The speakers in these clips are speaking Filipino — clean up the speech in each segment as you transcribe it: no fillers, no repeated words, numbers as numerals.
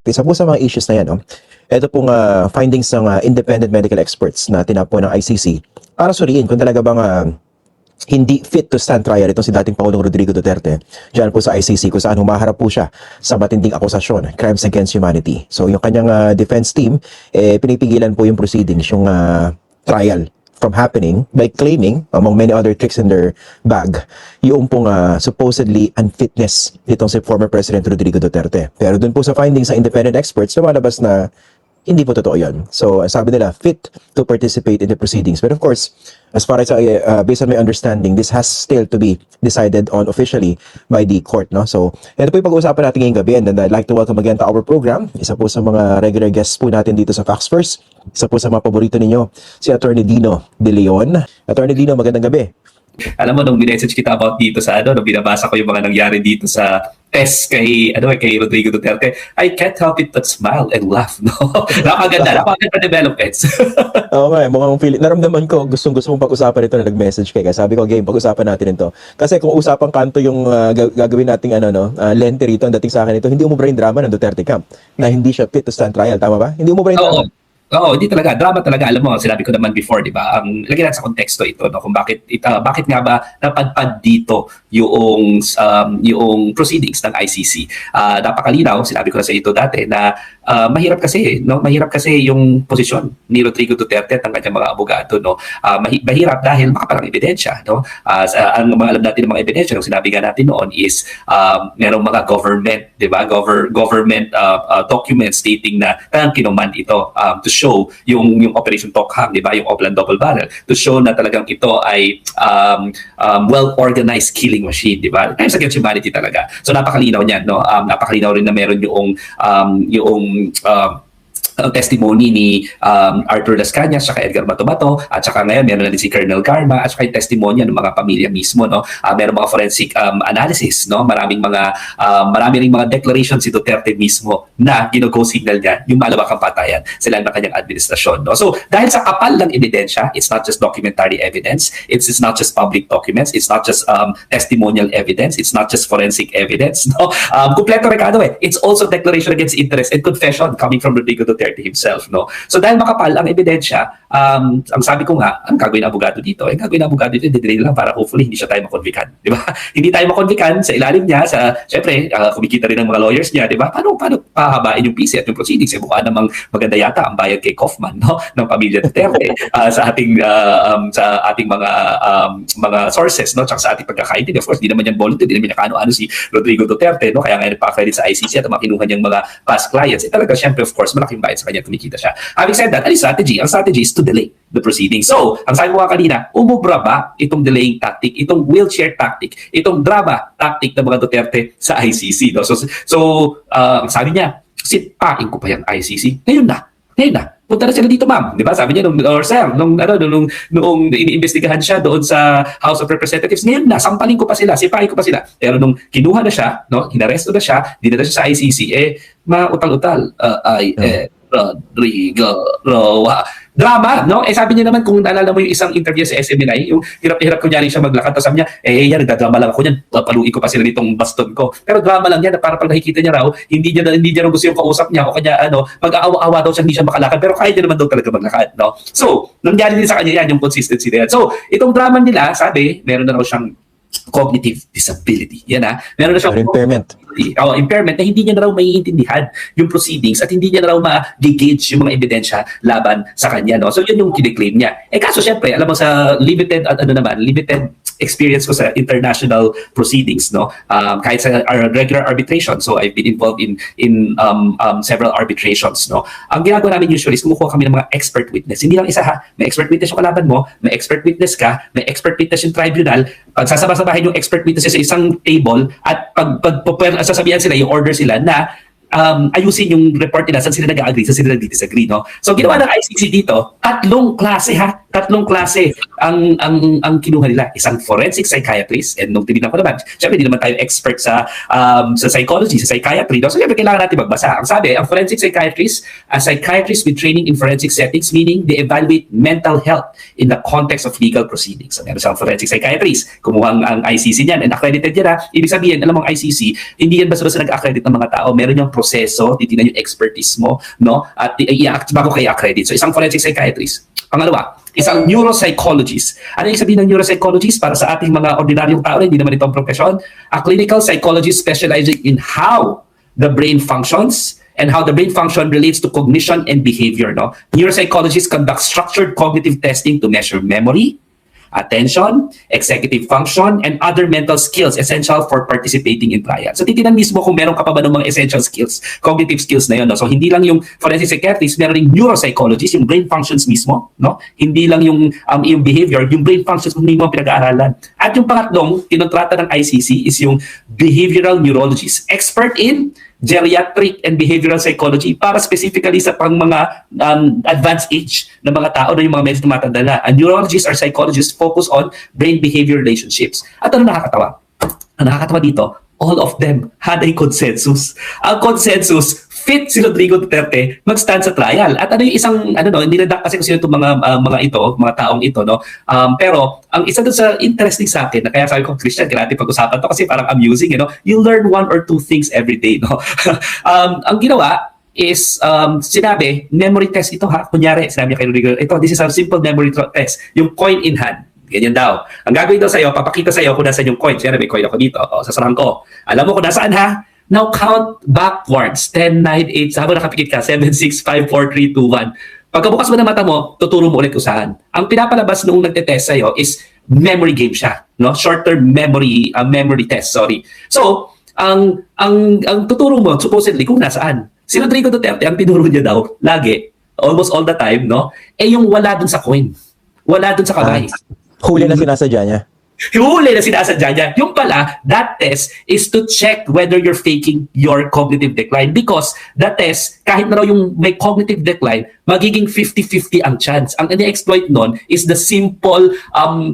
Isa po sa mga issues na yan, no? Ito pong findings ng independent medical experts na tinapo ng ICC para suriin kung talaga bang hindi fit to stand trial itong si dating Pangulong Rodrigo Duterte dyan po sa ICC kung saan humaharap po siya sa matinding akusasyon, crimes against humanity. So yung kanyang defense team, pinipigilan po yung proceedings, yung trial from happening by claiming, among many other tricks in their bag, yung pong supposedly unfitness nitong si former President Rodrigo Duterte. Pero dun po sa findings sa independent experts, lumalabas na hindi po totoo yun. So, sabi nila, fit to participate in the proceedings. But of course, as far as based on my understanding, this has still to be decided on officially by the court, no? So, ito po yung pag-uusapan natin ngayong gabi, and then I'd like to welcome again to our program. Isa po sa mga regular guests po natin dito sa Facts First. Isa po sa mga paborito ninyo, si Attorney Dino De Leon. Attorney Dino, magandang gabi. Alam mo, nung minessage kita about dito sa nung binabasa ko yung mga nangyari dito sa test kay Rodrigo Duterte, I can't help it but smile and laugh, no? Napakaganda developments. Oo nga, mukhang naramdaman ko, gustong-gusto mong pag-usapan ito na nag-message kay. Sabi ko, game, pag-usapan natin ito. Kasi kung usapang kanto yung gagawin nating lente rito, ang dating sa akin ito, hindi umubra yung drama ng Duterte camp na hindi siya fit to stand trial, tama ba? Hindi umubra yung drama. Oo, hindi talaga. Drama talaga. Alam mo, sinabi ko naman before, di ba? Lagyan natin sa konteksto ito, no? Kung bakit nga ba napadpad dito yung proceedings ng ICC. Napakalinaw, sinabi ko na sa ito dati, na mahirap kasi, no? Mahirap kasi yung posisyon ni Rodrigo Duterte at ng kanyang mga abogado, no? Mahirap dahil makaparang ebidensya, no? Ang mga alam natin ng mga ebidensya, yung sinabi nga natin noon is merong mga government, di ba? Government documents stating na talagang kinuman ito to show yung Operation Tokhang, di ba? Yung Oplan Double Barrel, to show na talagang ito ay well-organized killing machine, di ba? Crimes against humanity talaga. So napakalinaw niyan, no? Napakalinaw rin na meron yung testimony ni Arthur Las Cañas at Edgar Bato-Bato, at saka ngayon meron na din si Colonel Garma, at saka yung testimonya ng mga pamilya mismo, no? Meron mga forensic analysis, no? Marami ring mga declarations si Duterte mismo na gino-go signal niya yung malawakang patayan sila ng kanyang administrasyon, no? So dahil sa kapal ng ebidensya, it's not just documentary evidence, it's not just public documents, it's not just testimonial evidence, it's not just forensic evidence, no? Kumpleto Ricardo, it's also declaration against interest and confession coming from Rodrigo Duterte himself, no? So dahil makapal ang ebidensya, ang sabi ko nga, ang gagawin ng abogado dito, i-delay lang para hopefully hindi siya tayo makonvikan, di ba? Hindi tayo makonvikan sa ilalim niya, syempre, kumikita rin ng mga lawyers niya, di ba? Paano pahabain yung PC at yung proceedings? Mukha namang maganda yata ang bayad kay Kaufman, no? Ng pamilya Duterte sa ating mga sources, no? Tsaka sa ating pagkakaintindi. Of course, di naman yan voluntary, di naman nakaano-ano si Rodrigo Duterte, no? Kaya ngayon nagpa-credit sa ICC at makinuha niyang mga past clients. Talaga, syempre, of course, malaking bayad sa kanya, kumikita siya. Having said that, ang strategy is to delay the proceedings. So, ang sabi mo nga kanina, umubra ba itong delaying tactic, itong wheelchair tactic, itong drama tactic ng mga Duterte sa ICC, no? So sabi niya, sitpain ko pa yung ICC. Ngayon na. Punta na sila dito, ma'am. Di ba? Sabi niya, noong iniimbestigahan siya doon sa House of Representatives, ngayon na, sampalin ko pa sila, sipahin ko pa sila. Pero nung kinuha na siya, no, inaresto na siya, dinala siya sa ICC, mautal-utal, Rodrigo Roa. Drama, no? Sabi niya naman, kung naalala mo yung isang interview sa SMNI, yung hirap-hirap kunyari siya maglakad, tapos sabi niya, yan, nagdadrama lang ako niyan, paluin ko pa sila nitong baston ko. Pero drama lang yan, para pag nakikita niya raw, hindi niya raw gusto yung kausap niya, o kanya, mag-aawa-awa daw siya, hindi siya makalakad, pero kaya niya naman daw talaga maglakad, no? So, nangyari din sa kanya yan, yung consistency na yan. So, itong drama nila, sabi, meron na raw siyang cognitive disability. Yan meron na siyang impairment na hindi niya na raw maiintindihan yung proceedings at hindi niya na raw ma-gauge yung mga ebidensya laban sa kanya, no? So yun yung kine-claim niya. Kaso syempre, alam mo sa limited experience ko sa international proceedings, no? Kahit sa regular arbitration, so I've been involved in several arbitrations, no? Ang ginagawa namin usually is kumukuha kami ng mga expert witness. Hindi lang isa may expert witness yung kalaban mo, may expert witness ka, may expert witness yung tribunal, pagsasama-samahin yung expert witness sa isang table at sasabihan sila, yung order sila na ayusin yung report nila, saan sila nag-agree, saan sila nag-disagree, no? So ginawa ng ICC dito, tatlong klase Tatlong klase ang kinuha nila. Isang forensic psychiatrist, and nung tinignan ko naman, syempre hindi naman tayo expert sa psychology, sa psychiatry, no? So syempre kailangan natin magbasa. Ang sabi, ang forensic psychiatrist, a psychiatrist with training in forensic settings, meaning they evaluate mental health in the context of legal proceedings. So meron siyang forensic psychiatrist, kumuha ang ICC niyan, and accredited yan ha. Ibig sabihin, alam mo ang ICC, hindi yan basta-basta nag-accredit ng mga tao, meron yung proseso, titignan yung expertise mo, no? At bago kayo accredit. So isang forensic psychiatrist. Pangalawa, isang neuropsychologist. Ano yung sabihin ng neuropsychologist para sa ating mga ordinaryong tao, hindi naman itong profesyon? A clinical psychologist specializing in how the brain functions and how the brain function relates to cognition and behavior. No? Neuropsychologists conduct structured cognitive testing to measure memory, attention, executive function, and other mental skills essential for participating in trial. So titignan mismo kung meron ka pa ba ng mga essential skills, cognitive skills na yun. No? So hindi lang yung forensic psychiatrist, meron ring neuropsychologist, yung brain functions mismo. No? Hindi lang yung behavior, yung brain functions mismo ang pinag-aaralan. At yung pangatlong, kinontrata ng ICC is yung behavioral neurologist, expert in geriatric and behavioral psychology para specifically sa pang mga advanced age na mga tao na yung mga medyo tumatanda na. And neurologists or psychologists focus on brain-behavior relationships. At ano nakakatawa? Ang nakakatawa dito, all of them had a consensus. Ang consensus, fit si Rodrigo Duterte mag-stand sa trial. At ano yung isang, hindi na kasi kung sino itong mga taong ito, no? Pero, ang isa doon sa interesting sa akin, na kaya sabi ko, Christian, kailangan natin pag-usapan to kasi parang amusing, you learn one or two things every day, no? Ang ginawa is, sinabi, memory test ito ha, kunyari, sinabi niya kay Rodrigo, this is a simple memory test, yung coin in hand. Ganyan daw. Ang gagawin daw sa'yo, papakita sa'yo kung nasaan yung coin. Siyempre, may coin ako dito. Sasarahan ko. Alam mo kung nasaan ha? Now count backwards. 10, 9, 8, habang nakapikit ka, 7, 6, 5, 4, 3, 2, 1. Pagkabukas mo ng mata mo, tuturo mo ulit kung saan. Ang pinapalabas noong nagtetest sa'yo is memory game siya. No? Short-term memory test, sorry. So, ang tuturo mo, supposedly, kung nasaan. Si Rodrigo Duterte, ang tinuro niya daw, lagi, almost all the time, no? Yung wala dun sa coin. Wala dun sa kamay. Huli na sinasadya niya. Huli na sinasadya niya. Yung pala, that test is to check whether you're faking your cognitive decline because that test, kahit na raw yung may cognitive decline, magiging 50-50 ang chance. Ang ini-exploit nun is the simple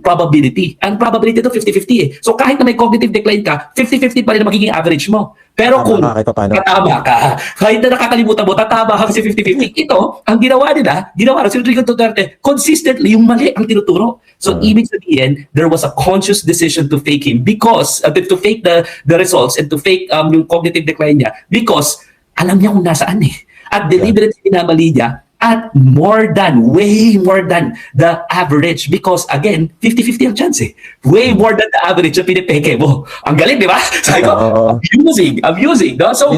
probability. Ang probability ito 50-50 eh. So kahit na may cognitive decline ka, 50-50 pa rin ang magiging average mo. Pero kung tatama ka, kahit na nakakalimutan mo, tatama ka kasi 50-50. Ito, ang ginawa si Rodrigo Duterte, consistently yung mali ang tinuturo. So ibig sabihin, there was a conscious decision to fake him because, to fake the results and to fake yung cognitive decline niya because alam niya kung nasaan eh. At deliberately pinamali niya at way more than the average because again, 50-50 ang chance eh. Way more than the average na pinipeke mo. Ang galing, di ba? Sabi ko, amusing, no? So,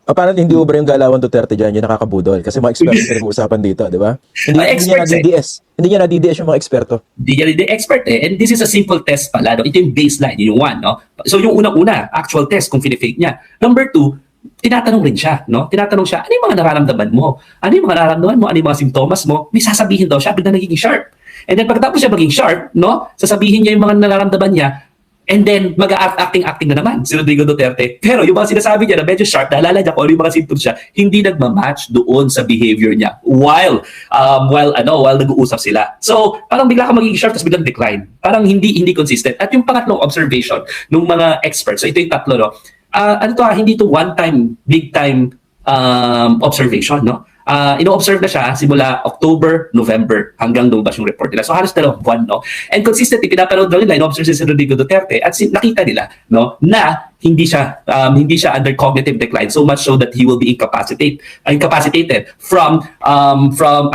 apparently hindi ubra yung Galawan Duterte dyan, yung nakakabudol. Kasi mga eksperto rin usapan dito, di ba? Hindi niya na-DDS yung mga eksperto. Hindi niya na-expert eh. And this is a simple test pala. No? Ito yung baseline, yung one. No? So yung unang-una, actual test kung fake niya. Number two, tinatanong rin siya, no? Tinatanong siya, ano yung mga nararamdaman mo? Ano yung mga nararamdaman mo? Ano yung mga simptomas mo? May sasabihin daw siya, bigla nagiging sharp. And then pagkatapos siya maging sharp, no? Sasabihin niya yung mga nararamdaman niya, and then mag-acting na naman si Rodrigo Duterte. Pero yung mga sinasabi niya na medyo sharp, naalala niya kung ano yung mga symptoms siya, hindi nagmamatch doon sa behavior niya while nag-uusap sila. So, parang bigla ka magiging sharp tapos biglang decline. Parang hindi consistent. At yung pangatlong observation ng mga experts, so ito yung tatlo, no? Hindi to one-time, big-time observation, no? Ino-observe na siya simula October, November, hanggang lumabas yung report nila. So halos 2 buwan, no? And consistently, pinapanood daw nila, ino-observe si Rodrigo Duterte at nakita nila, no, na hindi siya under cognitive decline so much so that he will be incapacitated from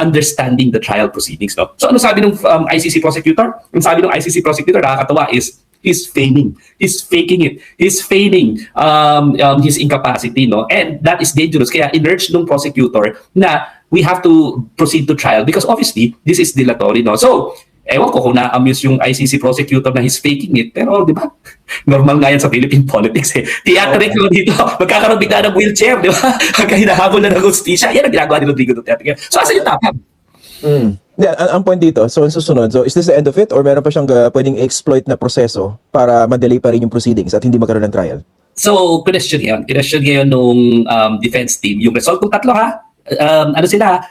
understanding the trial proceedings, no? So ano sabi ng ICC prosecutor? Ang sabi ng ICC prosecutor, nakakatawa, is he's faking it. He's feigning his incapacity, no? And that is dangerous. Kaya in-urge ng prosecutor na we have to proceed to trial because obviously this is dilatory, no? So, ewan ko kung na-amuse yung ICC prosecutor na he's faking it, pero di ba? Normal nga yan sa Philippine politics eh. Theatric ko dito, magkakaroon bigla ng wheelchair, di ba? Hanggang hinahabol na ng justisya. Yan ang ginagawa ni Rodrigo Duterte. So, asa yung tapang? Ang point dito, so susunod, so is this the end of it or meron pa siyang pwedeng exploit na proseso para madelay pa rin yung proceedings at hindi magkaroon ng trial? So, question ngayon nung defense team, yung result kung tatlo ha, ano sila,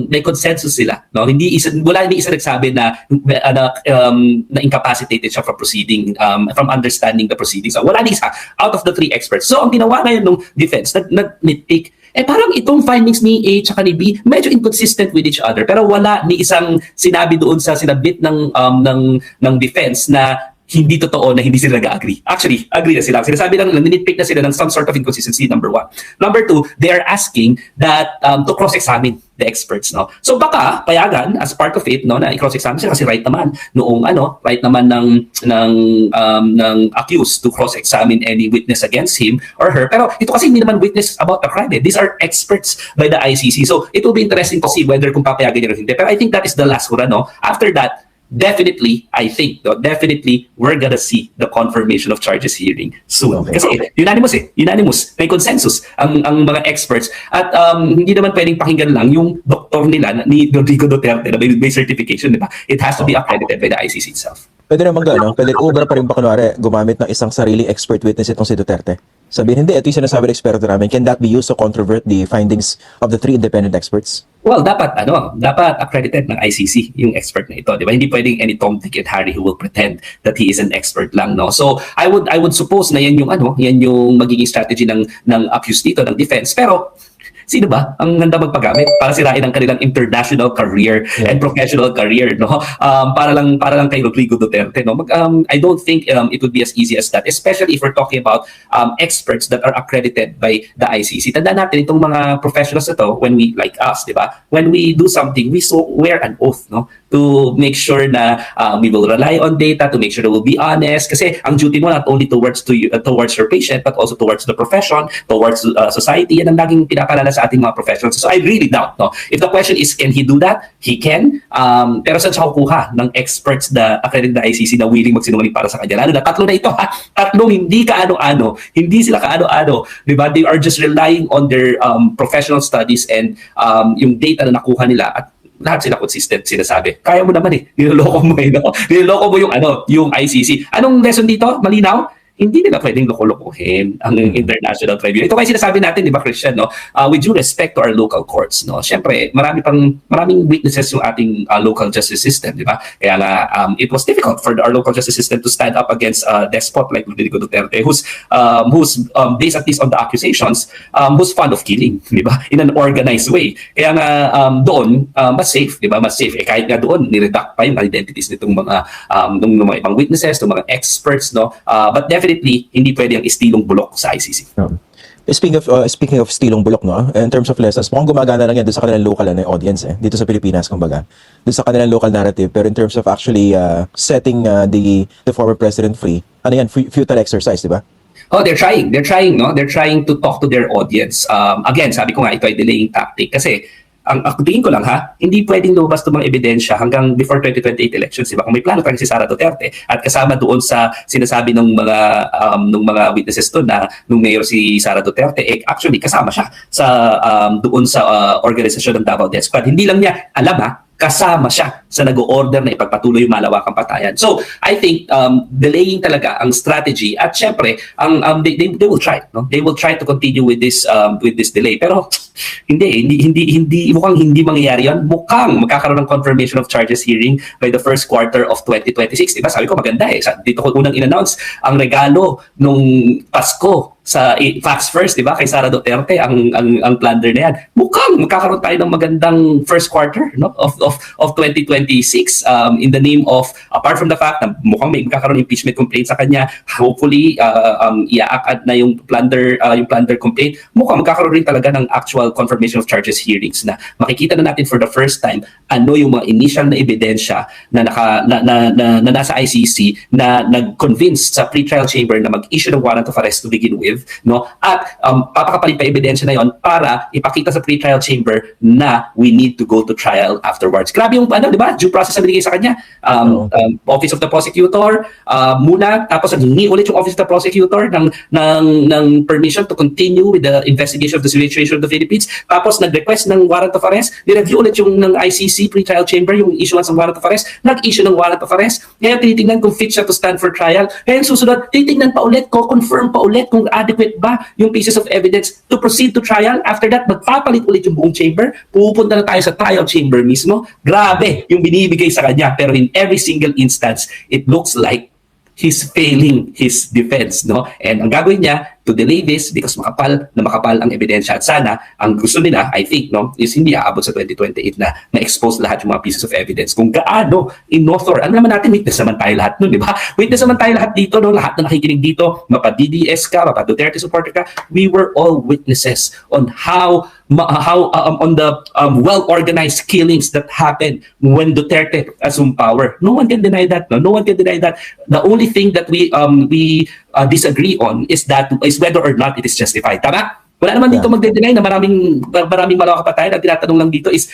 may consensus sila, no? Wala ni isa nagsabi na na incapacitated siya from proceeding, from understanding the proceedings. So, wala ni isa out of the 3 experts. So ang ginawa ngayon ng defense, nag-nitpick, parang itong findings ni A tsaka ni B medyo inconsistent with each other, pero wala ni isang sinabi doon sa sinabit ng defense na hindi totoo, na hindi sila nag-agree. Actually, agree na sila. Sinasabi lang, nitpick na sila ng some sort of inconsistency, number 1. Number 2, they are asking that to cross-examine the experts, no? So baka payagan as part of it, no, na i-cross-examine sila kasi right naman right naman ng accused to cross-examine any witness against him or her. Pero ito kasi hindi naman witness about the crime. These are experts by the ICC. So it will be interesting to see whether kung papayagan niya or hindi. Pero I think that is the last hura, no? After that, definitely, I think, definitely, we're gonna see the confirmation of charges hearing soon. Okay. Kasi unanimous, may consensus ang mga experts. At hindi naman pwedeng pakinggan lang yung doktor nila ni Rodrigo Duterte na may certification, di ba? It has to be accredited by the ICC itself. Pwede naman gano'n, pwede ubra pa rin ba kunwari gumamit ng isang sariling expert witness itong si Duterte? Sabihin, hindi, ito yung sinasabi ng eksperto namin. Can that be used to controvert the findings of the 3 independent experts? Well, dapat accredited ng ICC yung expert na ito, di ba? Hindi pwedeng any Tom, Dick, and Harry who will pretend that he is an expert lang, no? So, I would suppose na yan yung magiging strategy ng accused dito, ng defense. Pero sino ba ang handa magpagamit para sirain ang kanilang international career and professional career, no? Para lang kay Rodrigo Duterte, no? I don't think it would be as easy as that, especially if we're talking about experts that are accredited by the ICC. Tandaan natin itong mga professionals na to, when we, like us, di ba? When we do something, we wear an oath, no? To make sure na we will rely on data, to make sure that we'll be honest. Kasi ang duty mo not only towards your patient, but also towards the profession, towards society. Yan ang laging pinapalala sa ating mga professionals. So I really doubt, no? If the question is, can he do that? He can. Pero saan siya kukuha ng experts na accredited na ICC na willing magsinungaling para sa kanya? Lalo na 3 na ito, ha? 3 hindi kaano-ano. Hindi sila kaano-ano. Diba? They are just relying on their professional studies and yung data na nakuha nila, at lahat sila consistent sinasabi. Kaya mo naman niloloko mo no? Niloloko mo yung ICC. Anong lesson dito? Malinaw? Hindi nila pwedeng loko-lokohin ang international tribunal. Ito kasi sinasabi natin, di ba, Christian, no? With due respect to our local courts, no? Siyempre, maraming weaknesses yung ating local justice system, di ba? Kaya nga, it was difficult for our local justice system to stand up against a despot like Rodrigo Duterte, who's based at least on the accusations, who's fond of killing, di ba? In an organized way. Kaya nga, doon, mas safe, di ba? Mas safe. Kahit nga doon, niredact pa yung identities nitong mga ibang witnesses, ng mga experts, no? But definitely, hindi pwede ang istilong bulok sa ICC. Speaking of stilong bulok, no? In terms of lessons, mukhang gumagana lang yan doon sa kanilang local audience, dito sa Pilipinas, kumbaga. Doon sa kanilang local narrative. Pero in terms of actually setting the former president free, futile exercise, di ba? Oh, they're trying, no? They're trying to talk to their audience. Again, sabi ko nga, ito ay delaying tactic. Kasi, ang tingin ko lang, hindi pwedeng lumabas itong mga ebidensya hanggang before 2028 elections, diba? Kung may plano talaga si Sara Duterte at kasama doon sa sinasabi ng mga witnesses doon na nung mayor si Sara Duterte, actually kasama siya sa doon sa organisasyon ng Davao Death Squad. Hindi lang niya alam, kasama siya sa nag-order na ipagpatuloy yung malawakang patayan. So, I think delaying talaga ang strategy, at syempre, they will try, no? They will try to continue with this delay. Pero hindi mukhang hindi mangyayari 'yan. Mukhang magkakaroon ng confirmation of charges hearing by the first quarter of 2026. Diba? Sabi ko maganda dito ko unang in-announce ang regalo nung Pasko sa Facts First, di ba? Kay Sara Duterte ang plunder na yan. Mukhang magkakaroon tayo ng magandang first quarter, no, of 2026 in the name of, apart from the fact na mukhang may magkakaroon impeachment complaint sa kanya, hopefully iaakad na yung plunder complaint. Mukhang magkakaroon rin talaga ng actual confirmation of charges hearings na makikita na natin for the first time ano yung mga initial na ebidensya na nasa ICC na nag-convince sa pre-trial chamber na mag-issue ng warrant of arrest to begin with, no? At papakapalit pa ebidensya na yon para ipakita sa pre-trial chamber na we need to go to trial afterwards. Grabe yung di ba? Due process na binigay sa kanya. Office of the Prosecutor muna, tapos naghingi ulit yung Office of the Prosecutor ng permission to continue with the investigation of the situation of the Philippines. Tapos nag-request ng warrant of arrest, nireview ulit yung ng ICC pre-trial chamber yung issuance ng warrant of arrest, nag-issue ng warrant of arrest. Ngayon tinitingnan kung fit siya to stand for trial. Ngayon susunod, titingnan pa ulit, confirm pa ulit kung adequate ba yung pieces of evidence to proceed to trial? After that, magpapalit ulit yung buong chamber, pupunta na tayo sa trial chamber mismo. Grabe yung binibigay sa kanya, pero in every single instance, it looks like he's failing his defense, no? And ang gagawin niya to delay this because makapal ang ebidensya, at sana ang gusto nila, I think, no, is hindi aabot sa 2028 na na-expose lahat yung mga pieces of evidence kung gaano in-author. Ano naman natin, witness naman tayo lahat nun, di ba? Witness naman tayo lahat dito, no? Lahat na nakikinig dito, mapa-DDS ka, mapa-Duterte supporter ka, we were all witnesses on how on the well-organized killings that happened when Duterte assumed power. No one can deny that. No one can deny that. The only thing that we disagree on is whether or not it is justified. Tama? Wala naman dito magde-deny na maraming mga kapatayan. Ang tinatanong lang dito is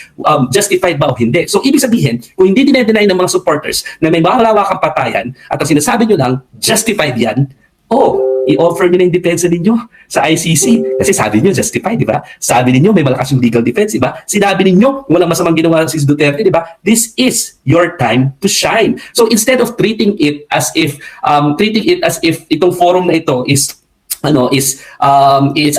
justified ba o hindi. So ibig sabihin, kung hindi dinedeny ng mga supporters na may malawakang patayan at ang sinasabi nyo lang, justified yan, i-offer nyo na yung depensa ninyo sa ICC. Kasi sabi nyo, justified, di ba? Sabi ninyo, may malakas yung legal defense, di ba? Sinabi ninyo, walang masamang ginawa si Duterte, di ba? This is your time to shine. So instead of treating it as if itong forum na ito is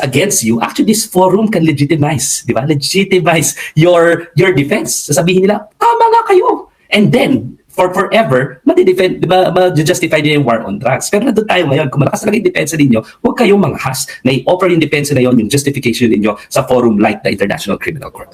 against you, actually this forum can legitimize, di ba? Legitimize your defense. Sasabihin nila, tama nga kayo. And then, for forever, ma-defend, di ba, ma-justify niya yung war on drugs. Pero nandun tayo ngayon, kung malakas talaga yung depensa ninyo, huwag kayong manghas na i-offer yung depensa na yon, yung justification ninyo sa forum like the International Criminal Court.